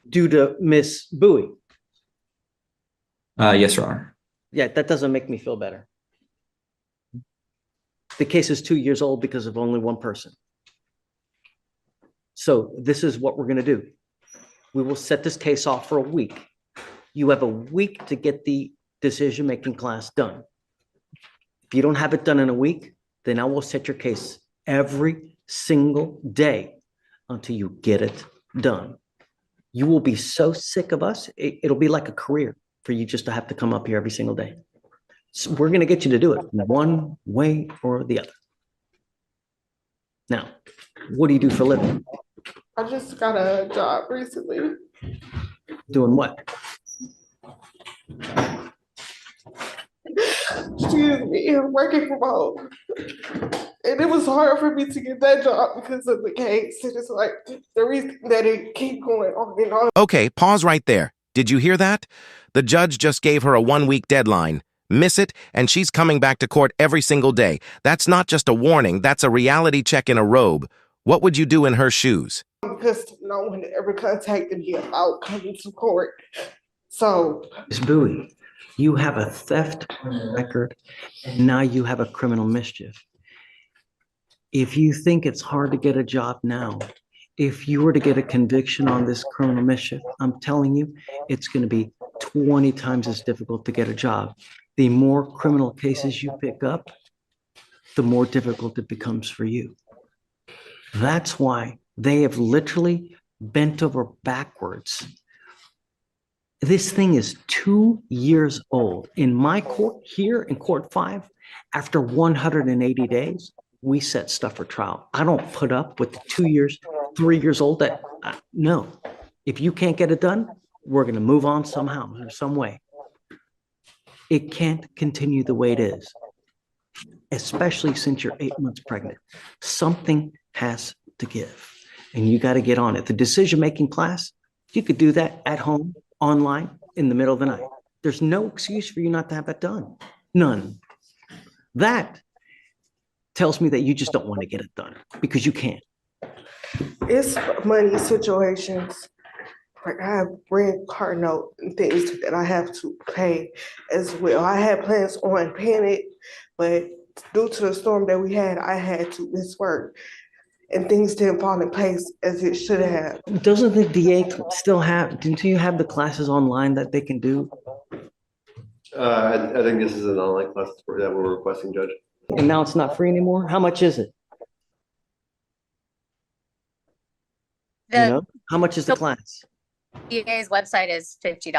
due to Miss Bowie. Yes, Your Honor. Yeah, that doesn't make me feel better. The case is 2 years old because of only one person. So this is what we're going to do. We will set this case off for a week. You have a week to get the decision-making class done. If you don't have it done in a week, then I will set your case every single day until you get it done. You will be so sick of us, it'll be like a career for you just to have to come up here every single day. So we're going to get you to do it one way or the other. Now, what do you do for a living? I just got a job recently. Doing what? Excuse me, I'm working from home. And it was hard for me to get that job because of the case. And it's like the reason that it keep going on and on. Okay, pause right there. Did you hear that? The judge just gave her a 1-week deadline. Miss it, and she's coming back to court every single day. That's not just a warning, that's a reality check in a robe. What would you do in her shoes? Because no one ever contacted me about coming to court. So, Ms. Bowie, you have a theft record, and now you have a criminal mischief. If you think it's hard to get a job now, if you were to get a conviction on this criminal mischief, I'm telling you, it's going to be 20 times as difficult to get a job. The more criminal cases you pick up, the more difficult it becomes for you. That's why they have literally bent over backwards. This thing is 2 years old. In my court here in court 5, after 180 days, we set stuff for trial. I don't put up with the 2 years, 3 years old that, no. If you can't get it done, we're going to move on somehow or some way. It can't continue the way it is, especially since you're 8 months pregnant. Something has to give, and you got to get on it. The decision-making class, you could do that at home, online, in the middle of the night. There's no excuse for you not to have that done. None. That tells me that you just don't want to get it done because you can't. it's money situations. Like I have rent, car note, and things that I have to pay as well. I had plans on paying it, but due to the storm that we had, I had to miss work. And things didn't fall in place as it should have. Doesn't the DA still have, do you have the classes online that they can do? I think this is an online class that we're requesting, Judge. And now it's not free anymore? How much is it? You know, how much is the class? DA's website is $50.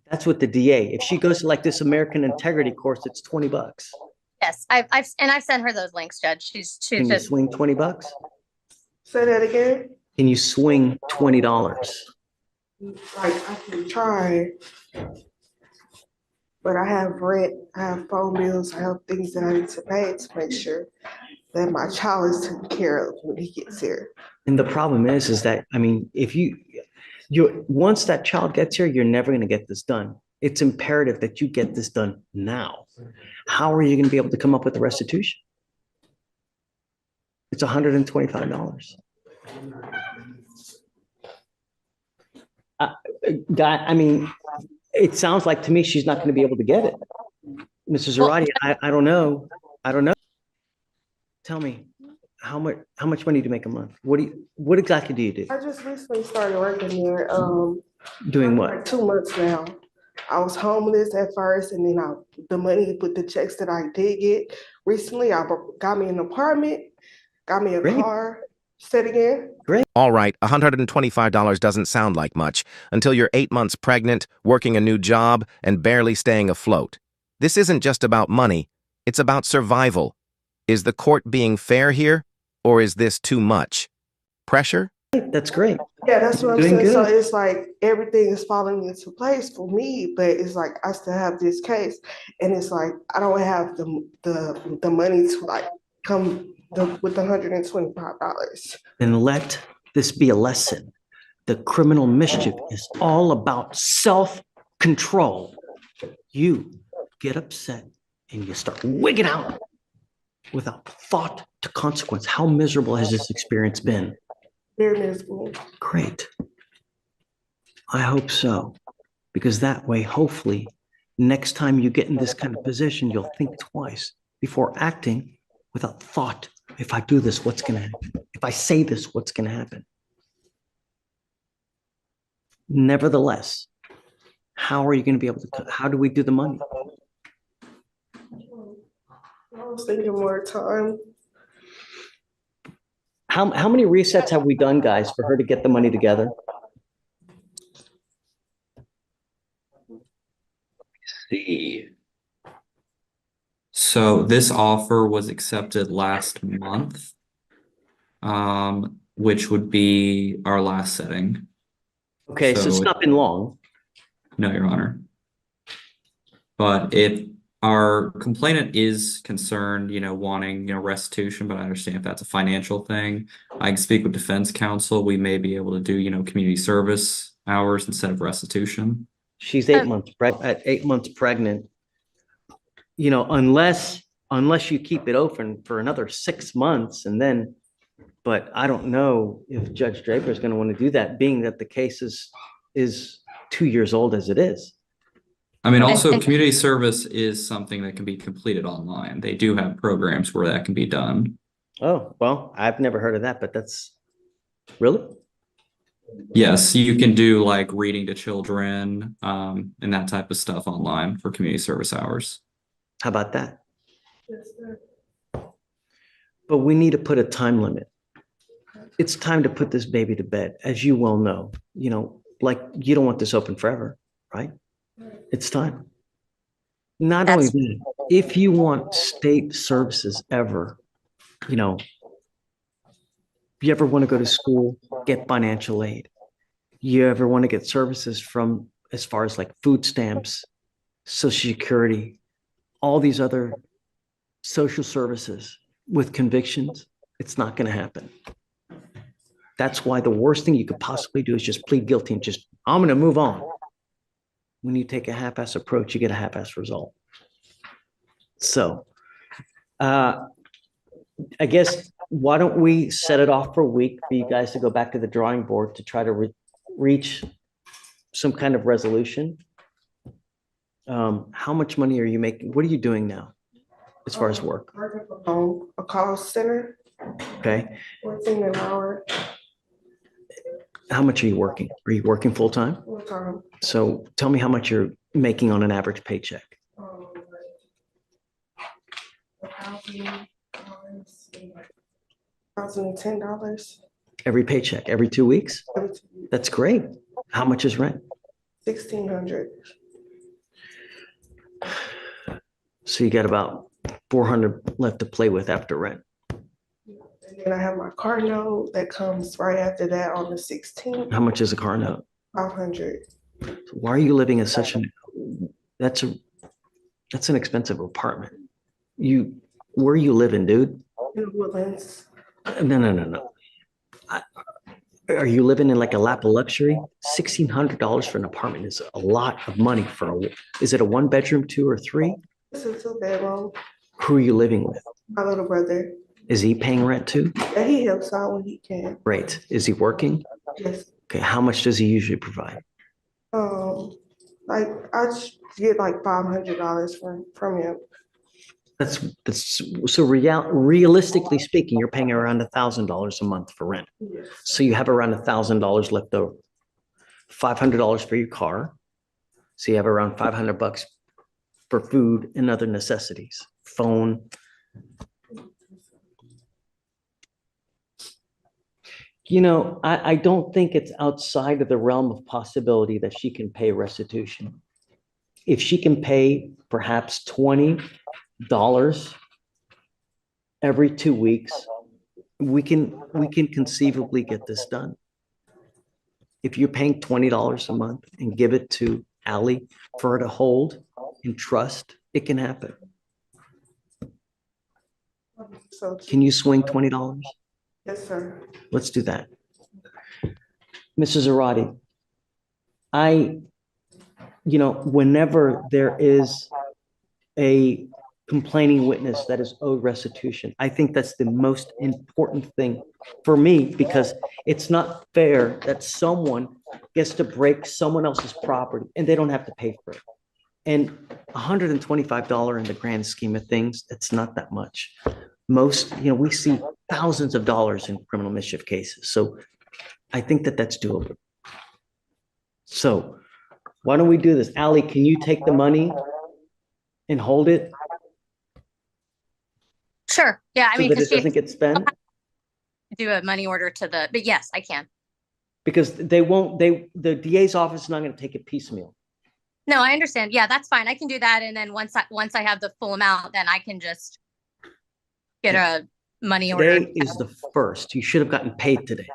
That's what the DA. If she goes to like this American Integrity course, it's $20. Yes, I've sent her those links, Judge. She's Can you just swing $20? Say that again. Can you swing $20? Like I can try, but I have rent, I have phone bills, I have things that I need to pay to make sure that my child is taken care of when he gets here. And the problem is that, I mean, if you once that child gets here, you're never going to get this done. It's imperative that you get this done now. How are you going to be able to come up with the restitution? It's $125. I mean, it sounds like to me she's not going to be able to get it. Mrs. Zarate, I don't know. I don't know. Tell me, how much money do you make a month? What exactly do you do? I just recently started working there. Doing like what? 2 months now. I was homeless at first, and then the money with the checks that I did get recently, I got me an apartment, got me a Great. car. Say it again. Great. All right, $125 doesn't sound like much until you're 8 months pregnant, working a new job, and barely staying afloat. This isn't just about money, it's about survival. Is the court being fair here, or is this too much? Pressure? That's great. Yeah, that's what I'm Doing saying. So good. it's like everything is falling into place for me, but it's like I still have this case, and it's like I don't have the money to like come with $125. Then let this be a lesson. The criminal mischief is all about self-control. You get upset and you start wigging out without thought to consequence. How miserable has this experience been? Very minuscule. Great. I hope so, because that way, hopefully, next time you get in this kind of position, you'll think twice before acting without thought. If I do this, what's going to happen? If I say this, what's going to happen? Nevertheless, how are you going to be able to, how do we do the money? I was thinking more time. How many resets have we done, guys, for her to get the money together? See. So this offer was accepted last month, which would be our last setting. Okay, so it's So- not been long. No, Your Honor. But if our complainant is concerned, wanting, restitution, but I understand if that's a financial thing, I can speak with defense counsel. We may be able to do, community service hours instead of restitution. She's 8 months at 8 months pregnant. Unless you keep it open for another 6 months and then, but I don't know if Judge Draper is going to want to do that, being that the case is 2 years old as it is. I mean, And- also and- community service is something that can be completed online. They do have programs where that can be done. Oh, well, I've never heard of that, but that's really? Yes, you can do like reading to children, and that type of stuff online for community service hours. How about that? Yes, sir. But we need to put a time limit. It's time to put this baby to bed, as you well know. Like you don't want this open forever, right? It's time. Not only That's- that, if you want state services ever, if you ever want to go to school, get financial aid. You ever want to get services from as far as like food stamps, Social Security, all these other social services with convictions, it's not going to happen. That's why the worst thing you could possibly do is just plead guilty and just, I'm going to move on. When you take a half-ass approach, you get a half-ass result. So, I guess, why don't we set it off for a week for you guys to go back to the drawing board to try to reach some kind of resolution? How much money are you making? What are you doing now as far as work? Working from home, a call center, Okay. 14 an hour, How much are you working? Are you working full-time? full time. So tell me how much you're making on an average paycheck. $1,010 Every paycheck, every 2 weeks? every 2 weeks. That's great. How much is rent? 1,600. So you got about 400 left to play with after rent. And then I have my car note that comes right after that on the 16th, How much is a car note? 500. Why are you living in that's an expensive apartment. Where are you living, dude? In the Woodlands. No. Are you living in like a lap of luxury? $1,600 for an apartment is a lot of money is it a 1 bedroom, 2 or 3? This is a 2 bedroom. Who are you living with? My little brother. Is he paying rent too? And he helps out when he can. Great. Is he working? Yes. Okay. How much does he usually provide? Like I just get like $500 from him. That's so realistically speaking, you're paying around $1,000 a month for rent. Yes. So you have around $1,000 left over. $500 for your car. So you have around $500 for food and other necessities, phone. I don't think it's outside of the realm of possibility that she can pay restitution. If she can pay perhaps $20 every 2 weeks, we can conceivably get this done. If you're paying $20 a month and give it to Allie for her to hold and trust, it can happen. So, Can you swing $20? yes, sir. Let's do that. Mrs. Arati, whenever there is a complaining witness that is owed restitution. I think that's the most important thing for me, because it's not fair that someone gets to break someone else's property and they don't have to pay for it. And $125 in the grand scheme of things, it's not that much. Most, we see thousands of dollars in criminal mischief cases. So I think that that's doable. So why don't we do this? Ally, can you take the money and hold it Sure. Yeah. I so mean, that because it she doesn't get spent? do a money order but yes, I can. Because the DA's office is not going to take it piecemeal. No, I understand. Yeah, that's fine. I can do that. And then once I have the full amount, then I can just get a money order. Today is the first. You should have gotten paid today.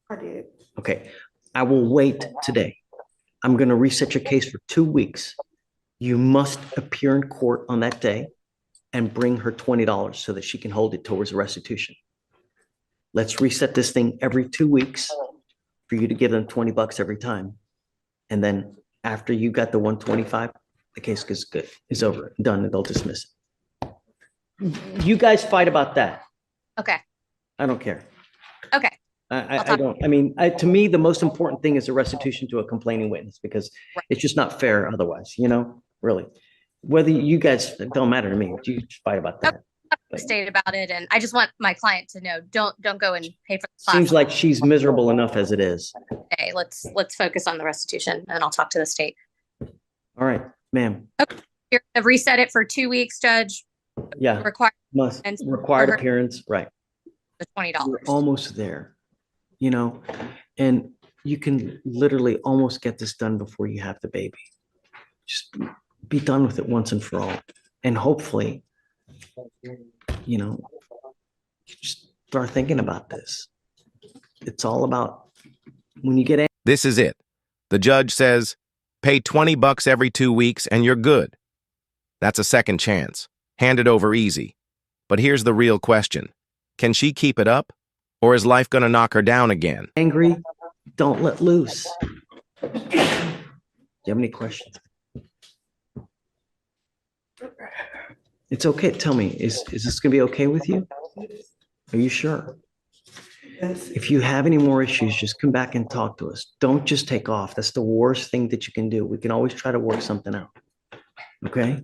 I did. Okay. I will wait today. I'm going to reset your case for 2 weeks. You must appear in court on that day and bring her $20 so that she can hold it towards restitution. Let's reset this thing every 2 weeks for you to give them $20 every time. And then after you got the 125, the case is over, done, and they'll dismiss it. You guys fight about that. Okay. I don't care. Okay. I don't, I mean, to me, the most important thing is the restitution to a complaining witness, because it's just not fair otherwise, really. Whether you guys, it don't matter to me. You just fight about that. State about it, and I just want my client to know, don't go and pay for the class. Seems like she's miserable enough as it is. Okay, let's focus on the restitution, and I'll talk to the state. All right, ma'am. I've reset it for 2 weeks, Judge. Yeah, Required required appearance, right. the $20. We're almost there, and you can literally almost get this done before you have the baby. Just be done with it once and for all. And hopefully, just start thinking about this. It's all about when you get. This is it. The judge says, pay $20 every 2 weeks and you're good. That's a second chance. Hand it over easy. But here's the real question. Can she keep it up? Or is life gonna knock her down again? Angry, don't let loose. Do you have any questions? It's okay. Tell me, is this gonna be okay with you? Are you sure? Yes. If you have any more issues, just come back and talk to us. Don't just take off. That's the worst thing that you can do. We can always try to work something out. Okay?